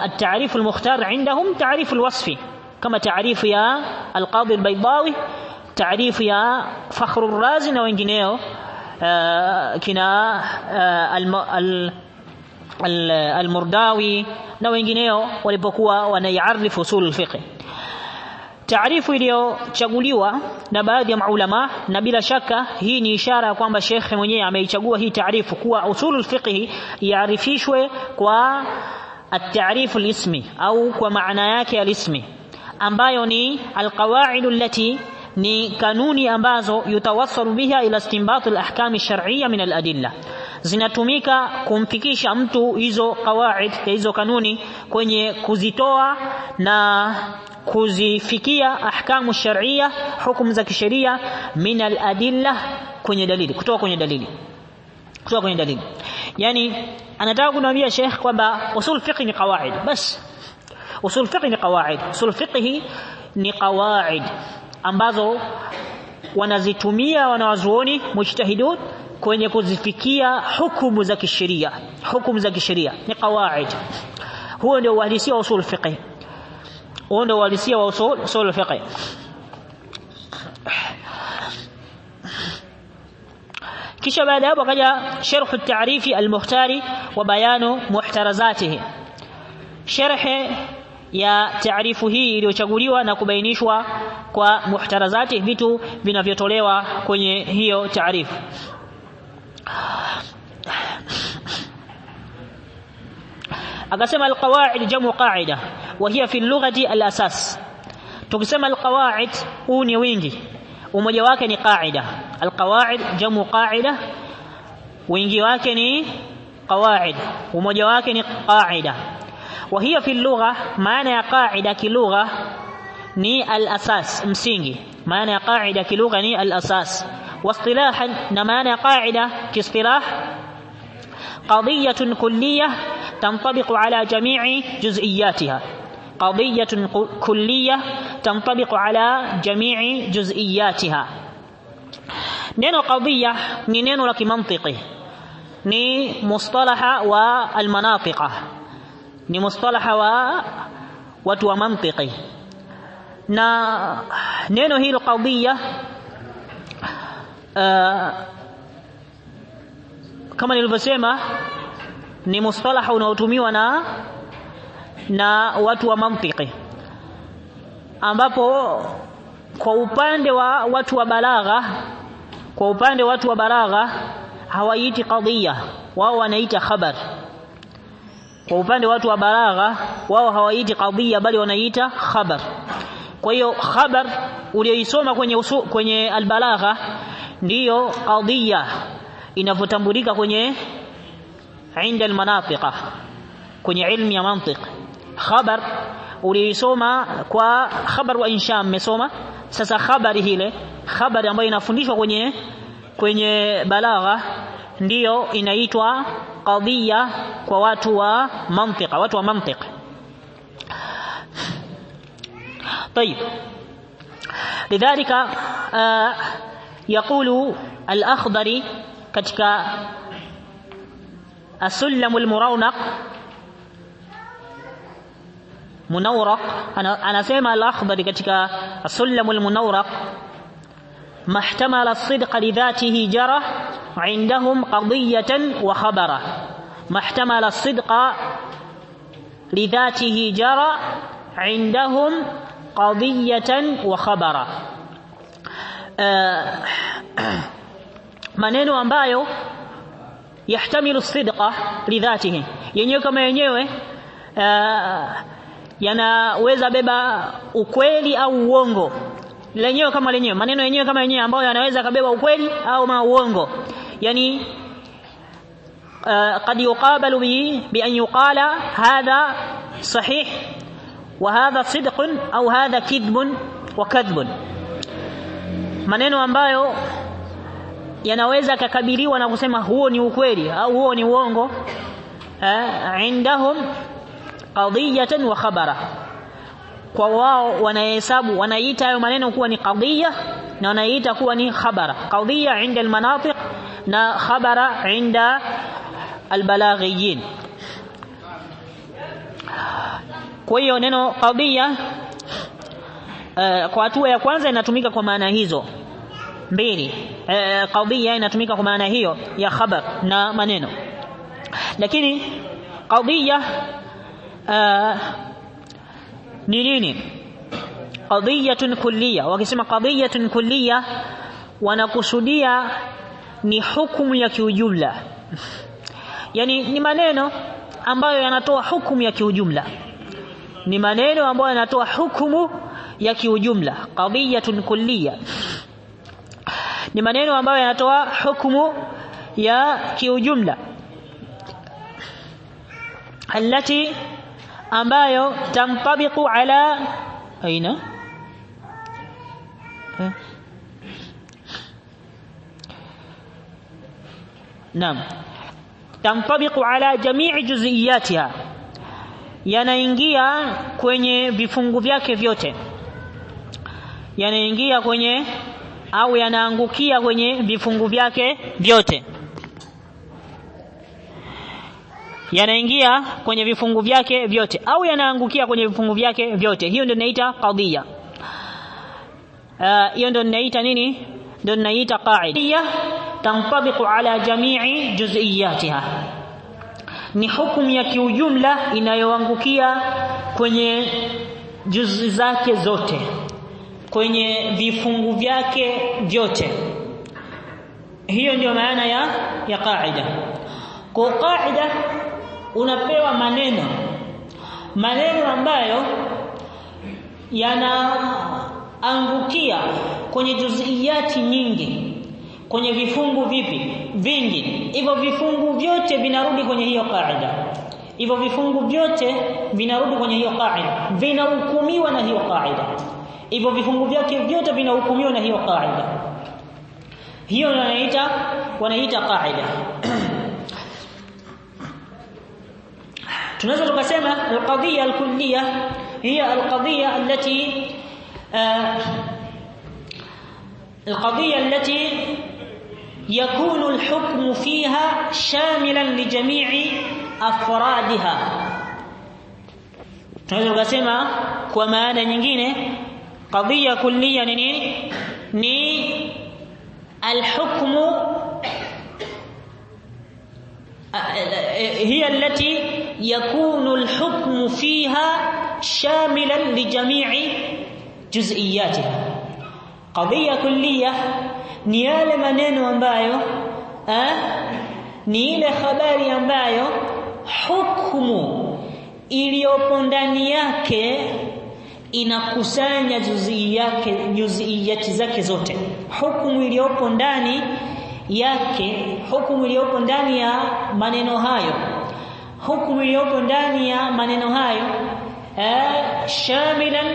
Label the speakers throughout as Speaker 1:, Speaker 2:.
Speaker 1: التعريف المختار عندهم تعريف الوصفي، كما تعريف يا القاضي البيضاوي، تعريف يا فخر الرازي وإنجنيو كنا المرداوي na wengineo walipokuwa wanaiarifu usul fiqh. Taarifu iliyochaguliwa na baadhi ya maulama, na bila shaka hii ni ishara kwamba Sheikh mwenyewe ameichagua hii taarifu kuwa usul fiqh iarifishwe kwa at-ta'rif al-ismi au kwa maana yake al-ismi, ambayo ni al-qawaid allati ni kanuni ambazo yutawassalu biha ila istinbat al-ahkam ash-shar'iyya min al-adilla, zinatumika kumfikisha mtu hizo qawaid, hizo kanuni kwenye kuzitoa na kuzifikia ahkamu shar'iyya, hukumu za kisheria, min al-adilla, kwenye dalili, kutoka kwenye dalili. Yani anataka kuniambia Sheikh kwamba usul fiqh ni qawaid bas. Usul fiqh ni qawaid. Usul fiqh ni qawaid ambazo wanazitumia wanawazuoni mujtahidun kwenye kuzifikia hukumu za kisheria. Hukumu za kisheria ni qawaid. Huo ndio uhalisia wa usul fiqh. Huo ndio uhalisia wa usul fiqh. kisha baada hapo akaja sharh at-ta'rif al-mukhtari wa bayanu muhtarazatihi, sharh ya taarifu hii iliyochaguliwa na kubainishwa kwa muhtarazati, vitu vinavyotolewa kwenye hiyo taarifu. Akasema al-qawaid jamu qa'ida wa hiya fi al-lughati al-asas. Tukisema al-qawaid huu ni wingi, umoja wake ni qa'ida. Al-qawaid jamu qa'ida, wingi wake ni qawaid, umoja wake ni qa'ida. وهي في اللغة معنى قاعدة كلغة ني الأساس مسينجي، معنى قاعدة كلغة ني الأساس. واصطلاحا معنى قاعدة كاصطلاح قضية كلية تنطبق على جميع جزئياتها، قضية كلية تنطبق على جميع جزئياتها. نينو قضية ني نينو لك منطقي، ني مصطلح والمناطق، ni mustalaha wa watu wa mantiki. Na neno hilo qadhiya kama nilivyosema ni mustalaha unaotumiwa na watu wa mantiki, ambapo kwa upande wa watu wa balagha hawaiti qadhiya, wao wanaita khabar. Kwa upande watu wa balagha wao hawaiti qadhiya bali wanaita khabar. Kwa hiyo khabar uliyoisoma kwenye albalagha ndiyo qadhiya inavyotambulika kwenye inda almanatiqa, kwenye ilmu ya mantiq. Khabar uliyoisoma kwa khabar wa insha mmesoma. Sasa khabari hile, khabari ambayo inafundishwa kwenye balagha ndiyo inaitwa qadhiya kwa watu wa mantiqa, watu wa mantiq. طيب لذلك يقول الأخضري katika السلم المرونق منورق، anasema al-Akhdari katika السلم المنورق ما احتمل الصدق لذاته جرى عندهم قضية وخبرة. ما احتمل الصدق لذاته جرى عندهم قضية وخبرة. maneno ambayo yahtamilu sidqa lidhatihi, yenyewe kama yenyewe yanaweza beba ukweli au uongo, lenyewe kama lenyewe, maneno yenyewe kama yenyewe ambayo yanaweza kabeba ukweli au uongo. Yani قد يقابل بأن يقال هذا صحيح وهذا صدق أو هذا كذب وكذب. maneno ambayo yanaweza kukabiliwa na kusema huo ni ukweli au huo ni uongo. عندهم قضية وخبرة, kwa wao wanahesabu, wanaita hayo maneno kuwa ni qadhiya na wanaita kuwa ni khabara. Qadhiya inda almanatiq na khabara inda البلاغيين. Kwa hiyo neno qadhiya kwa hatua ya kwanza inatumika kwa maana hizo mbili. Qadhiya inatumika kwa maana hiyo ya khabar na maneno. Lakini qadhiya ni nini? Qadhiyatun kulliya. Wakisema qadhiyatun kulliya wanakusudia ni hukumu ya kiujumla. Yani ni maneno ambayo yanatoa hukumu ya kiujumla. Ni maneno ambayo yanatoa hukumu ya kiujumla. Qadhiyatun kulliya ni maneno ambayo yanatoa hukumu ya kiujumla, التي ambayo tamtabiqu ala aina naam tamtabiqu ala jamii juz'iyatiha, yanaingia kwenye vifungu vyake vyote, yanaingia kwenye au yanaangukia kwenye vifungu vyake vyote, yanaingia kwenye vifungu vyake vyote au yanaangukia kwenye vifungu vyake vyote. Hiyo ndio inaita qadhiya. Hiyo ndio inaita nini? Ndio inaita qaida. Tantabiqu ala jamii juz'iyatiha, ni hukumu ya kiujumla inayoangukia kwenye juzu zake zote, kwenye vifungu vyake vyote. Hiyo ndio maana ya qaida. Kwa qaida unapewa maneno ambayo yanaangukia kwenye juz'iyati nyingi, kwenye vifungu vingi. Hivyo vifungu vyote vinarudi kwenye hiyo qaida. Hivyo vifungu vyote vinarudi kwenye hiyo qaida, vinahukumiwa na hiyo qaida. Hivyo vifungu vyake vyote vinahukumiwa na hiyo qaida. Hiyo wanaita qaida. tunaweza tukasema alqadhiya alkulliyah hiya alqadhiya allati yakunu alhukmu fiha shamilan lijamii afradiha. tunaweza tukasema kwa maana nyingine qadhiya kulliya ni nini? Ni alhukmu هي التي يكون الحكم فيها شاملا لجميع جزئياتها. قضية كلية ni yale maneno ambayo ni ile habari ambayo hukumu iliyopo ndani yake inakusanya juz'iyati zake zote. Hukumu iliyopo ndani yake, hukumu iliyopo ndani ya maneno hayo, hukumu iliyopo ndani ya maneno hayo shamilan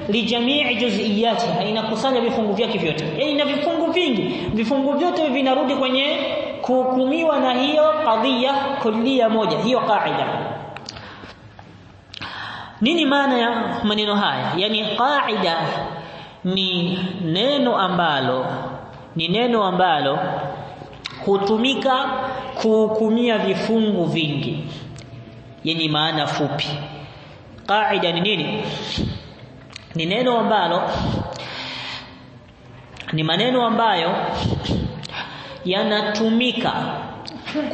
Speaker 1: li jamii juz'iyatiha, inakusanya vifungu vyake vyote. Yani ina vifungu vingi, vifungu vyote vinarudi kwenye kuhukumiwa na hiyo qadhiya kulliya moja, hiyo qaida. Nini maana ya maneno haya? Yani qaida ni neno ambalo hutumika kuhukumia vifungu vingi, yenye maana fupi. Qaida ni nini? Ni neno ambalo, ni maneno ambayo yanatumika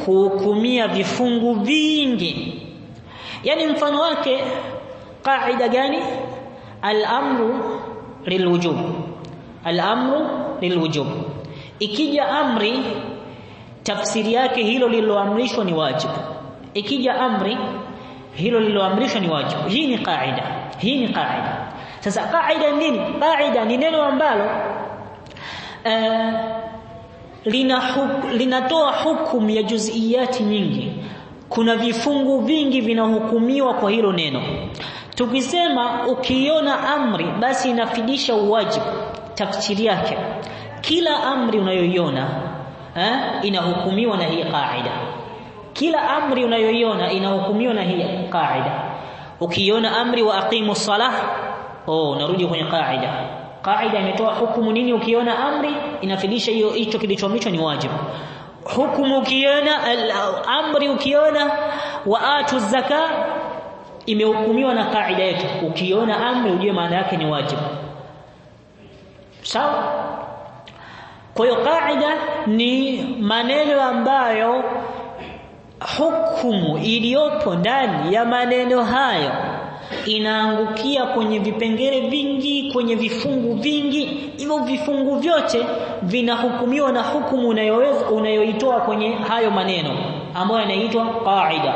Speaker 1: kuhukumia vifungu vingi. Yani mfano wake qaida gani? Al-amru lilwujub. Al-amru lilwujub. Ikija amri, tafsiri yake hilo lililoamrishwa ni wajibu. Ikija amri, hilo lililoamrishwa ni wajibu. Hii ni qaida. Hii ni qaida. Sasa qaida nini? Qaida ni neno ambalo linatoa hukumu ya juz'iyati nyingi. Kuna vifungu vingi vinahukumiwa kwa hilo neno. Tukisema ukiona amri basi inafidisha uwajibu, tafsiri yake kila amri unayoiona inahukumiwa na hii qaida. Kila amri unayoiona inahukumiwa na hii qaida. Ukiona amri wa aqimu salah, unarudi kwenye qaida. Qaida imetoa hukumu nini? Ukiona amri inafidisha hicho kilichoamrishwa ni wajibu. Hukumu ukiona amri, ukiona waatu zaka, imehukumiwa na kaida yetu. Ukiona amri ujue maana yake ni wajibu. Sawa? Kwa hiyo kaida ni maneno ambayo hukumu iliyopo ndani ya maneno hayo inaangukia kwenye vipengele vingi, kwenye vifungu vingi. Hivyo vifungu vyote vinahukumiwa na hukumu unayoitoa kwenye hayo maneno ambayo yanaitwa kaida.